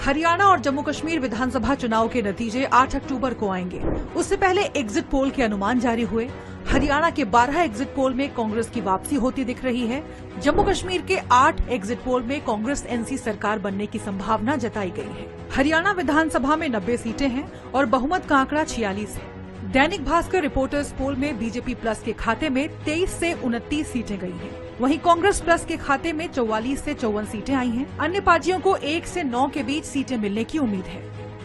हरियाणा और जम्मू कश्मीर विधानसभा चुनाव के नतीजे 8 अक्टूबर को आएंगे। उससे पहले एग्जिट पोल के अनुमान जारी हुए। हरियाणा के 12 एग्जिट पोल में कांग्रेस की वापसी होती दिख रही है। जम्मू कश्मीर के 8 एग्जिट पोल में कांग्रेस एनसी सरकार बनने की संभावना जताई गई है। हरियाणा विधानसभा में 90 सीटें हैं और बहुमत का आंकड़ा 46 है। दैनिक भास्कर रिपोर्टर्स पोल में बीजेपी प्लस के खाते में 23 से 29 सीटें गई हैं। वहीं कांग्रेस प्लस के खाते में 44 से 54 सीटें आई हैं। अन्य पार्टियों को 1 से 9 के बीच सीटें मिलने की उम्मीद है।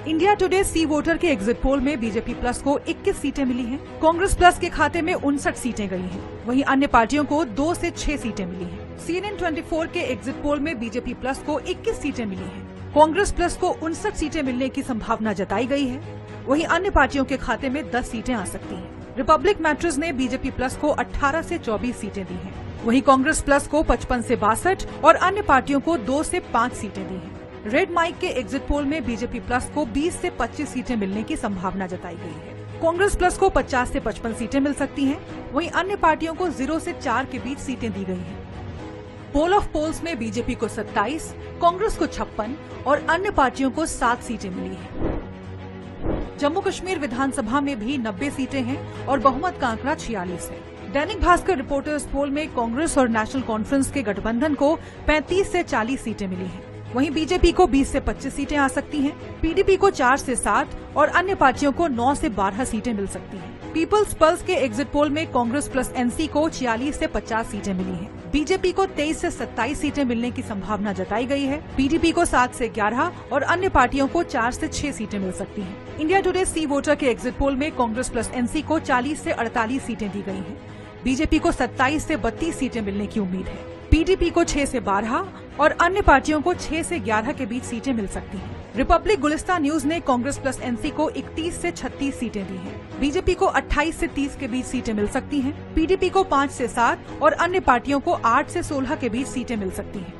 इंडिया टुडे सी वोटर के एग्जिट पोल में बीजेपी प्लस को 21 सीटें मिली हैं। कांग्रेस प्लस के खाते में 59 सीटें गई हैं। वहीं अन्य पार्टियों को 2 से 6 सीटें मिली हैं। CNN 24 के एग्जिट पोल में बीजेपी प्लस को 21 सीटें मिली हैं। कांग्रेस प्लस को 59 सीटें मिलने की संभावना जताई गई है। वहीं अन्य पार्टियों के खाते में 10 सीटें आ सकती हैं। रिपब्लिक मैट्रिक्स ने बीजेपी प्लस को 18 से 24 सीटें दी हैं। वहीं कांग्रेस प्लस को 55 से 62 और अन्य पार्टियों को 2 से 5 सीटें दी हैं। रेड माइक के एग्जिट पोल में बीजेपी प्लस को 20 से 25 सीटें मिलने की संभावना जताई गई है। कांग्रेस प्लस को 50 से 55 सीटें मिल सकती हैं। वहीं अन्य पार्टियों को 0 से 4 के बीच सीटें दी गई हैं। पोल ऑफ पोल्स में बीजेपी को 27, कांग्रेस को 56 और अन्य पार्टियों को 7 सीटें मिली हैं। जम्मू कश्मीर विधानसभा में भी 90 सीटें हैं और बहुमत का आंकड़ा 46 है। दैनिक भास्कर रिपोर्टर्स पोल में कांग्रेस और नेशनल कॉन्फ्रेंस के गठबंधन को 35 से 40 सीटें मिली हैं। वहीं बीजेपी को 20 से 25 सीटें आ सकती हैं। पीडीपी को 4 से 7 और अन्य पार्टियों को 9 से 12 सीटें मिल सकती हैं। पीपल्स पल्स के एग्जिट पोल में कांग्रेस प्लस एनसी को 46 से 50 सीटें मिली हैं। बीजेपी को 23 से 27 सीटें मिलने की संभावना जताई गई है। पीडीपी को 7 से 11 और अन्य पार्टियों को 4 से 6 सीटें मिल सकती हैं। इंडिया टुडे सी वोटर के एग्जिट पोल में कांग्रेस प्लस एनसी को 40 से 48 सीटें दी गई हैं। बीजेपी को 27 से 32 सीटें मिलने की उम्मीद है। पीडीपी को 6 से 12 और अन्य पार्टियों को 6 से 11 के बीच सीटें मिल सकती हैं। रिपब्लिक गुलिस्तान न्यूज ने कांग्रेस प्लस एनसी को 31 से 36 सीटें दी हैं। बीजेपी को 28 से 30 के बीच सीटें मिल सकती हैं। पीडीपी को 5 से 7 और अन्य पार्टियों को 8 से 16 के बीच सीटें मिल सकती हैं।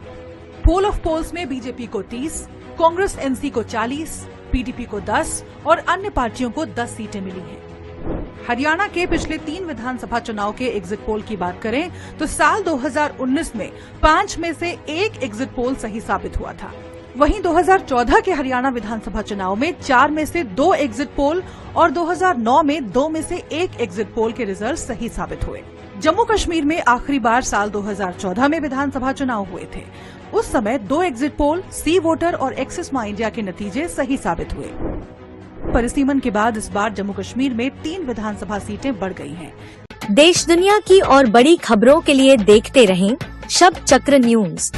पोल ऑफ पोल्स में बीजेपी को 30, कांग्रेस एनसी को 40, पीडीपी को 10 और अन्य पार्टियों को 10 सीटें मिली हैं। हरियाणा के पिछले 3 विधानसभा चुनाव के एग्जिट पोल की बात करें तो साल 2019 में 5 में से 1 एग्जिट पोल सही साबित हुआ था। वहीं 2014 के हरियाणा विधानसभा चुनाव में 4 में से 2 एग्जिट पोल और 2009 में 2 में से 1 एग्जिट पोल के रिजल्ट सही साबित हुए। जम्मू कश्मीर में आखिरी बार साल 2014 में विधानसभा चुनाव हुए थे। उस समय 2 एग्जिट पोल, सी वोटर और एक्सिस माई इंडिया के नतीजे सही साबित हुए। परिसीमन के बाद इस बार जम्मू कश्मीर में 3 विधानसभा सीटें बढ़ गई हैं। देश दुनिया की और बड़ी खबरों के लिए देखते रहें शब्द चक्र न्यूज।